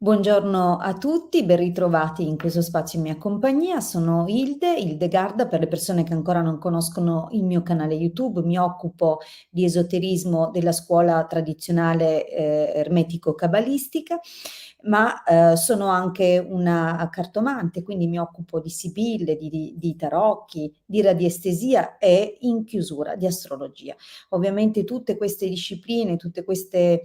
Buongiorno a tutti, ben ritrovati in questo spazio in mia compagnia. Sono Hilde Garda, per le persone che ancora non conoscono il mio canale YouTube. Mi occupo di esoterismo della scuola tradizionale ermetico-cabalistica, ma sono anche una cartomante, quindi mi occupo di sibille, di tarocchi, di radiestesia e in chiusura di astrologia. Ovviamente tutte queste discipline, tutte queste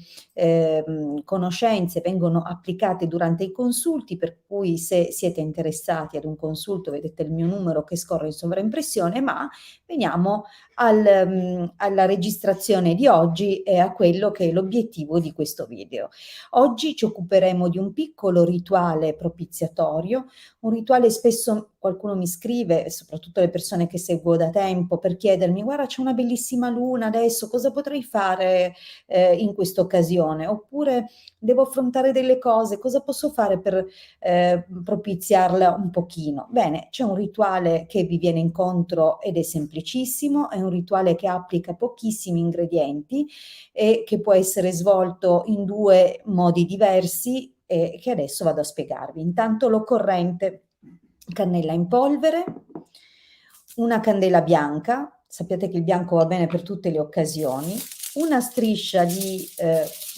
conoscenze vengono applicate durante i consulti, per cui se siete interessati ad un consulto vedete il mio numero che scorre in sovraimpressione, ma veniamo alla registrazione di oggi e a quello che è l'obiettivo di questo video. Oggi ci occuperemo di un piccolo rituale propiziatorio, un rituale spesso qualcuno mi scrive, soprattutto le persone che seguo da tempo, per chiedermi: guarda, c'è una bellissima luna adesso, cosa potrei fare in questa occasione? Oppure devo affrontare delle cose, cosa posso fare per propiziarla un pochino? Bene, c'è un rituale che vi viene incontro ed è semplicissimo, è un rituale che applica pochissimi ingredienti e che può essere svolto in due modi diversi e che adesso vado a spiegarvi. Intanto l'occorrente: cannella in polvere, una candela bianca, sappiate che il bianco va bene per tutte le occasioni, una striscia di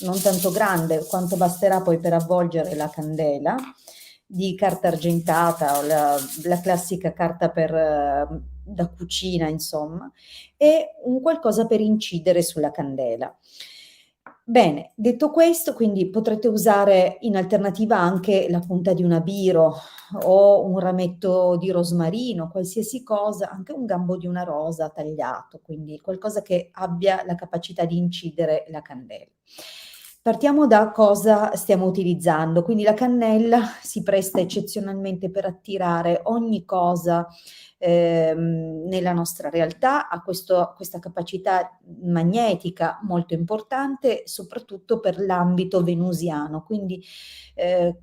non tanto grande quanto basterà poi per avvolgere la candela, di carta argentata o la classica carta da cucina, insomma, e un qualcosa per incidere sulla candela. Bene, detto questo, quindi potrete usare in alternativa anche la punta di una biro o un rametto di rosmarino, qualsiasi cosa, anche un gambo di una rosa tagliato, quindi qualcosa che abbia la capacità di incidere la candela. Partiamo da cosa stiamo utilizzando, quindi la cannella si presta eccezionalmente per attirare ogni cosa nella nostra realtà, ha questa capacità magnetica molto importante, soprattutto per l'ambito venusiano. Quindi eh,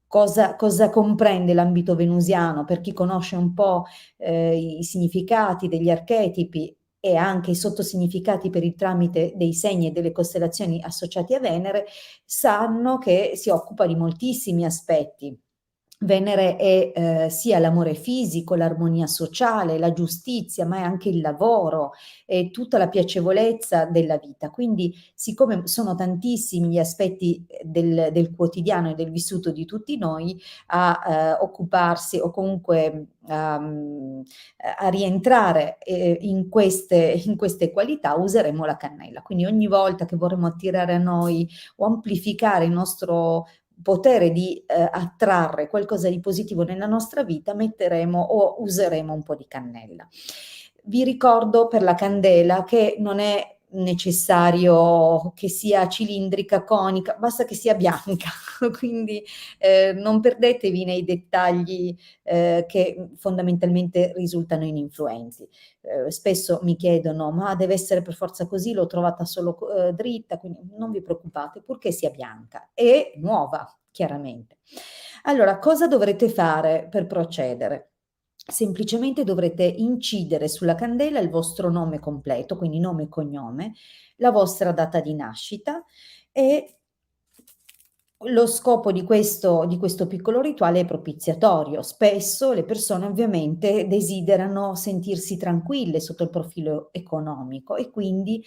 cosa comprende l'ambito venusiano? Per chi conosce un po' i significati degli archetipi e anche i sottosignificati per il tramite dei segni e delle costellazioni associati a Venere, sanno che si occupa di moltissimi aspetti. Venere è sia l'amore fisico, l'armonia sociale, la giustizia, ma è anche il lavoro e tutta la piacevolezza della vita. Quindi, siccome sono tantissimi gli aspetti del quotidiano e del vissuto di tutti noi, a occuparsi o comunque a rientrare in queste qualità, useremo la cannella. Quindi ogni volta che vorremmo attirare a noi o amplificare il nostro potere di attrarre qualcosa di positivo nella nostra vita, metteremo o useremo un po' di cannella. Vi ricordo per la candela che non è necessario che sia cilindrica, conica, basta che sia bianca, quindi non perdetevi nei dettagli che fondamentalmente risultano ininfluenti. Spesso mi chiedono: ma deve essere per forza così? L'ho trovata solo dritta, quindi non vi preoccupate, purché sia bianca e nuova, chiaramente. Allora, cosa dovrete fare per procedere? Semplicemente dovrete incidere sulla candela il vostro nome completo, quindi nome e cognome, la vostra data di nascita e lo scopo di questo piccolo rituale è propiziatorio. Spesso le persone ovviamente desiderano sentirsi tranquille sotto il profilo economico e quindi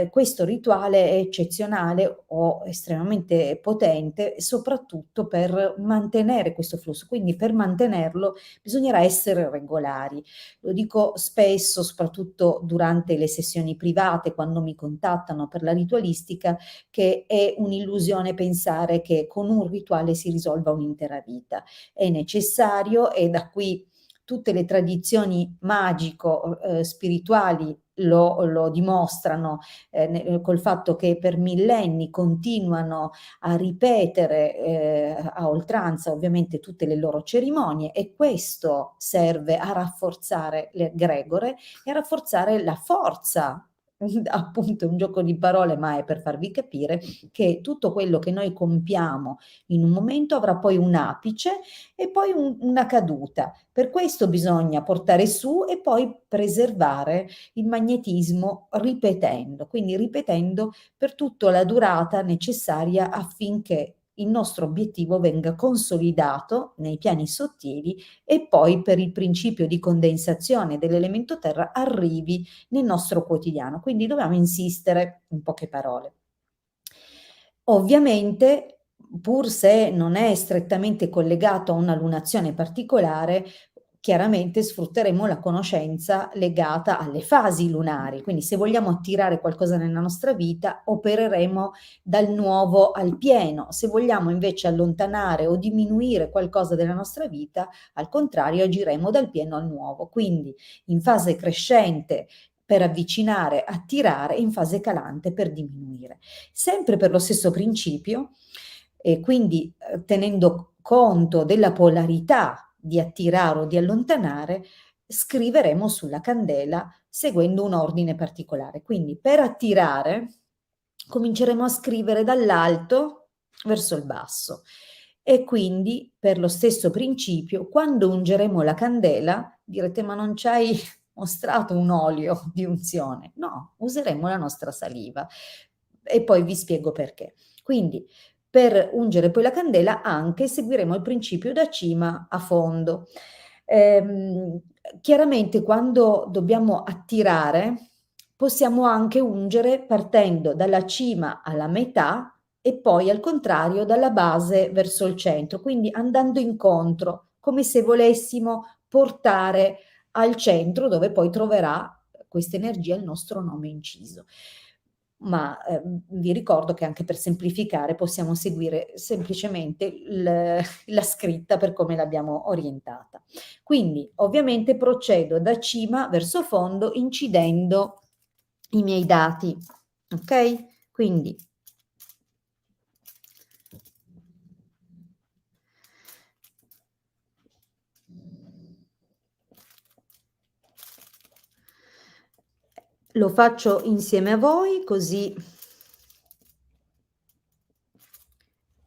questo rituale è eccezionale o estremamente potente, soprattutto per mantenere questo flusso. Quindi per mantenerlo bisognerà essere regolari. Lo dico spesso, soprattutto durante le sessioni private, quando mi contattano per la ritualistica, che è un'illusione pensare che con un rituale si risolva un'intera vita. È necessario e da qui tutte le tradizioni magico-spirituali lo dimostrano col fatto che per millenni continuano a ripetere a oltranza ovviamente tutte le loro cerimonie e questo serve a rafforzare l'egregore e a rafforzare la forza. Appunto, è un gioco di parole, ma è per farvi capire che tutto quello che noi compiamo in un momento avrà poi un apice e poi una caduta. Per questo bisogna portare su e poi preservare il magnetismo ripetendo, quindi ripetendo per tutta la durata necessaria affinché il nostro obiettivo venga consolidato nei piani sottili e poi per il principio di condensazione dell'elemento terra arrivi nel nostro quotidiano. Quindi dobbiamo insistere, in poche parole. Ovviamente, pur se non è strettamente collegato a una lunazione particolare, chiaramente sfrutteremo la conoscenza legata alle fasi lunari. Quindi se vogliamo attirare qualcosa nella nostra vita, opereremo dal nuovo al pieno. Se vogliamo invece allontanare o diminuire qualcosa della nostra vita, al contrario, agiremo dal pieno al nuovo. Quindi in fase crescente per avvicinare, attirare, in fase calante per diminuire. Sempre per lo stesso principio, e quindi tenendo conto della polarità di attirare o di allontanare, scriveremo sulla candela seguendo un ordine particolare. Quindi per attirare cominceremo a scrivere dall'alto verso il basso e quindi per lo stesso principio quando ungeremo la candela direte ma non c'hai mostrato un olio di unzione. No, useremo la nostra saliva e poi vi spiego perché. Quindi per ungere poi la candela anche seguiremo il principio da cima a fondo. Ehm, Chiaramente quando dobbiamo attirare possiamo anche ungere partendo dalla cima alla metà e poi al contrario dalla base verso il centro, quindi andando incontro, come se volessimo portare al centro dove poi troverà questa energia il nostro nome inciso. Ma vi ricordo che anche per semplificare possiamo seguire semplicemente la scritta per come l'abbiamo orientata. Quindi ovviamente procedo da cima verso fondo incidendo i miei dati, ok? Quindi lo faccio insieme a voi così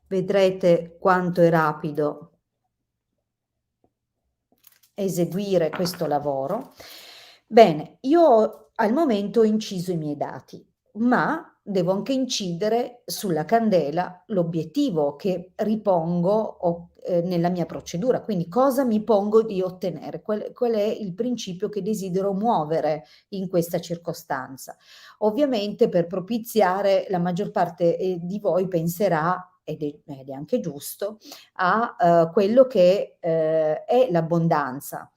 vedrete quanto è rapido eseguire questo lavoro. Bene, io al momento ho inciso i miei dati, ma devo anche incidere sulla candela l'obiettivo che ripongo nella mia procedura, quindi cosa mi pongo di ottenere, qual è il principio che desidero muovere in questa circostanza. Ovviamente per propiziare la maggior parte di voi penserà, ed è anche giusto, a quello che è l'abbondanza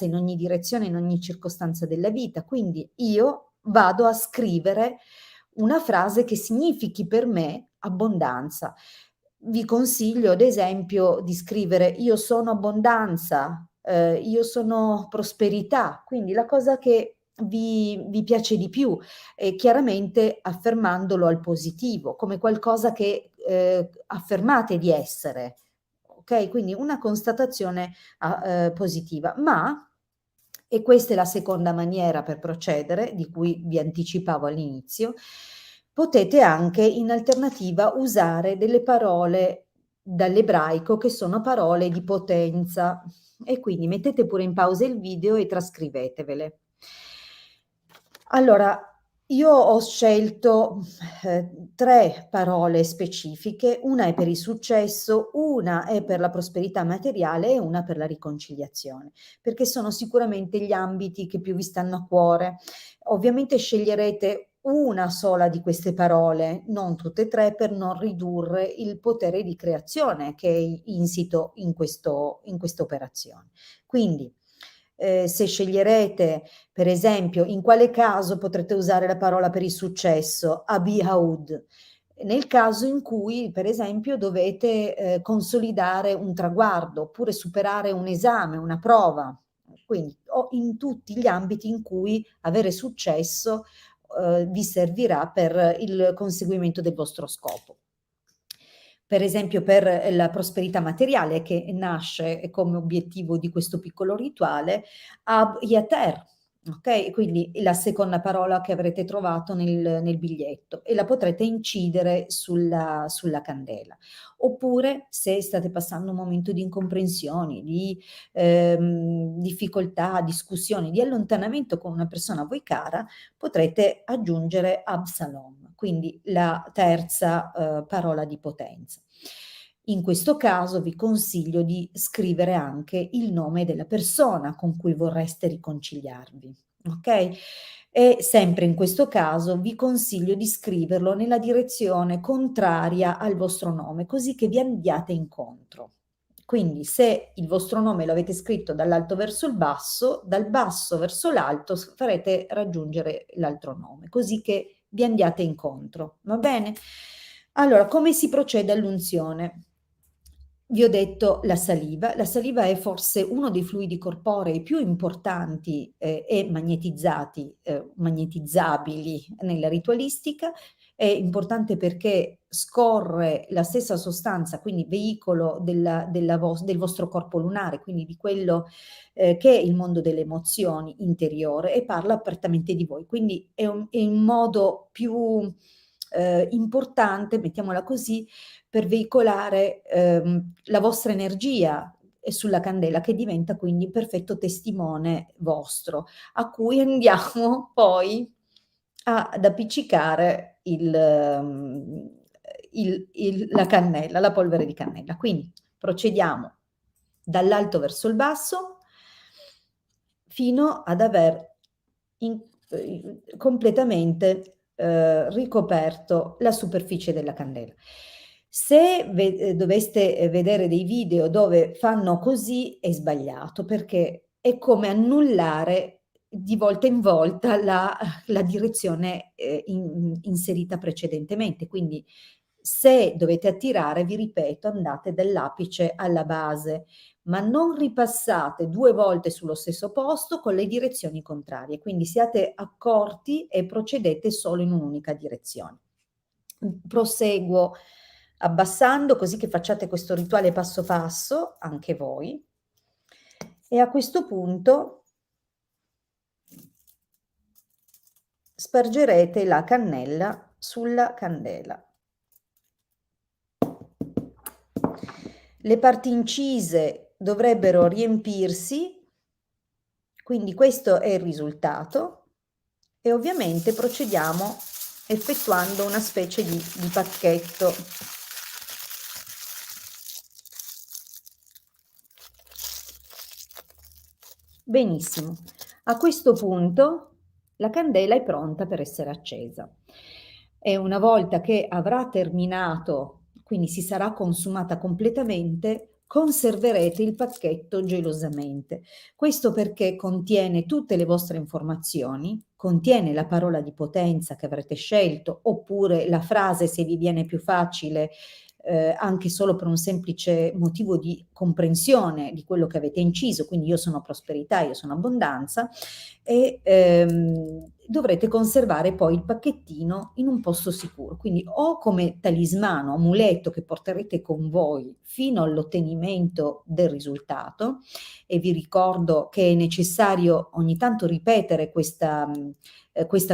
in ogni direzione, in ogni circostanza della vita. Quindi io vado a scrivere una frase che significhi per me abbondanza. Vi consiglio ad esempio di scrivere io sono abbondanza, io sono prosperità, quindi la cosa che vi piace di più e chiaramente affermandolo al positivo, come qualcosa che affermate di essere. Ok, quindi una constatazione positiva, ma, e questa è la seconda maniera per procedere, di cui vi anticipavo all'inizio, potete anche in alternativa usare delle parole dall'ebraico che sono parole di potenza e quindi mettete pure in pausa il video e trascrivetevele. Allora, io ho scelto 3 parole specifiche, una è per il successo, una è per la prosperità materiale e una per la riconciliazione, perché sono sicuramente gli ambiti che più vi stanno a cuore. Ovviamente sceglierete una sola di queste parole, non tutte e 3, per non ridurre il potere di creazione che è insito in questa operazione. Quindi, se sceglierete per esempio, in quale caso potrete usare la parola per il successo? Abihaud. Nel caso in cui, per esempio, dovete consolidare un traguardo oppure superare un esame, una prova. Quindi, o in tutti gli ambiti in cui avere successo vi servirà per il conseguimento del vostro scopo. Per esempio per la prosperità materiale che nasce come obiettivo di questo piccolo rituale, Ab Yater, ok? Quindi la seconda parola che avrete trovato nel biglietto e la potrete incidere sulla candela. Oppure se state passando un momento di incomprensioni, di difficoltà, discussioni, di allontanamento con una persona a voi cara, potrete aggiungere Absalom, quindi la terza parola di potenza. In questo caso vi consiglio di scrivere anche il nome della persona con cui vorreste riconciliarvi, ok? E sempre in questo caso vi consiglio di scriverlo nella direzione contraria al vostro nome, così che vi andiate incontro. Quindi se il vostro nome lo avete scritto dall'alto verso il basso, dal basso verso l'alto farete raggiungere l'altro nome, così che vi andiate incontro, va bene? Allora, come si procede all'unzione? Vi ho detto la saliva è forse uno dei fluidi corporei più importanti e magnetizzabili nella ritualistica. È importante perché scorre la stessa sostanza, quindi veicolo del vostro corpo lunare, quindi di quello che è il mondo delle emozioni interiore e parla apertamente di voi. Quindi è un modo più importante, mettiamola così, per veicolare la vostra energia sulla candela, che diventa quindi un perfetto testimone vostro, a cui andiamo poi ad appiccicare la cannella, la polvere di cannella. Quindi procediamo dall'alto verso il basso fino ad aver completamente ricoperto la superficie della candela. Se doveste vedere dei video dove fanno così è sbagliato, perché è come annullare di volta in volta la direzione inserita precedentemente. Quindi se dovete attirare, vi ripeto, andate dall'apice alla base, ma non ripassate 2 volte sullo stesso posto con le direzioni contrarie. Quindi siate accorti e procedete solo in un'unica direzione. Proseguo abbassando così che facciate questo rituale passo passo, anche voi. E a questo punto spargerete la cannella sulla candela. Le parti incise dovrebbero riempirsi, quindi questo è il risultato e ovviamente procediamo effettuando una specie di pacchetto. Benissimo, a questo punto la candela è pronta per essere accesa e una volta che avrà terminato, quindi si sarà consumata completamente, conserverete il pacchetto gelosamente. Questo perché contiene tutte le vostre informazioni, contiene la parola di potenza che avrete scelto oppure la frase, se vi viene più facile, anche solo per un semplice motivo di comprensione di quello che avete inciso, quindi io sono prosperità, io sono abbondanza, e dovrete conservare poi il pacchettino in un posto sicuro, quindi o come talismano, amuleto che porterete con voi fino all'ottenimento del risultato, e vi ricordo che è necessario ogni tanto ripetere questa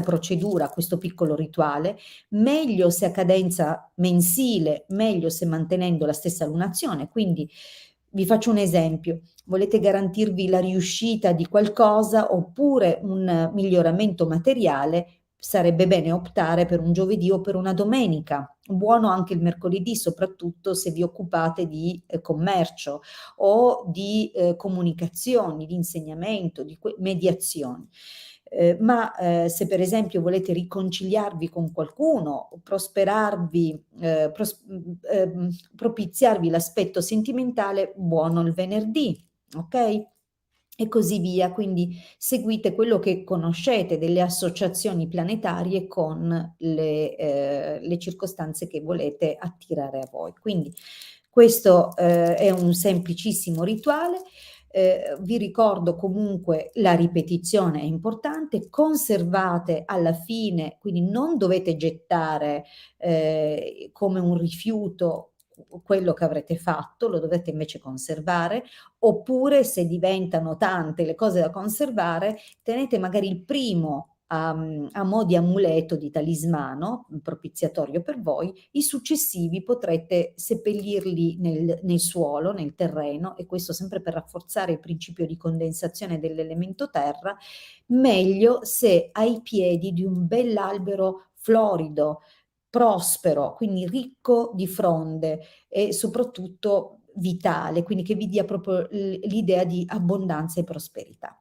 procedura, questo piccolo rituale, meglio se a cadenza mensile, meglio se mantenendo la stessa lunazione. Quindi vi faccio un esempio: volete garantirvi la riuscita di qualcosa oppure un miglioramento materiale, sarebbe bene optare per un giovedì o per una domenica, buono anche il mercoledì, soprattutto se vi occupate di commercio o di comunicazioni, di insegnamento, di mediazioni. Se per esempio volete riconciliarvi con qualcuno, prosperarvi, propiziarvi l'aspetto sentimentale, buono il venerdì, ok? E così via. Quindi seguite quello che conoscete delle associazioni planetarie con le circostanze che volete attirare a voi. Quindi questo è un semplicissimo rituale. Vi ricordo comunque la ripetizione è importante, conservate alla fine, quindi non dovete gettare come un rifiuto quello che avrete fatto, lo dovete invece conservare, oppure se diventano tante le cose da conservare, tenete magari il primo a mo' di amuleto, di talismano, propiziatorio per voi, i successivi potrete seppellirli nel suolo, nel terreno, e questo sempre per rafforzare il principio di condensazione dell'elemento terra, meglio se ai piedi di un bell'albero florido, prospero, quindi ricco di fronde e soprattutto vitale, quindi che vi dia proprio l'idea di abbondanza e prosperità.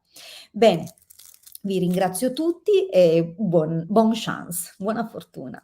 Bene, vi ringrazio tutti e buon chance, buona fortuna.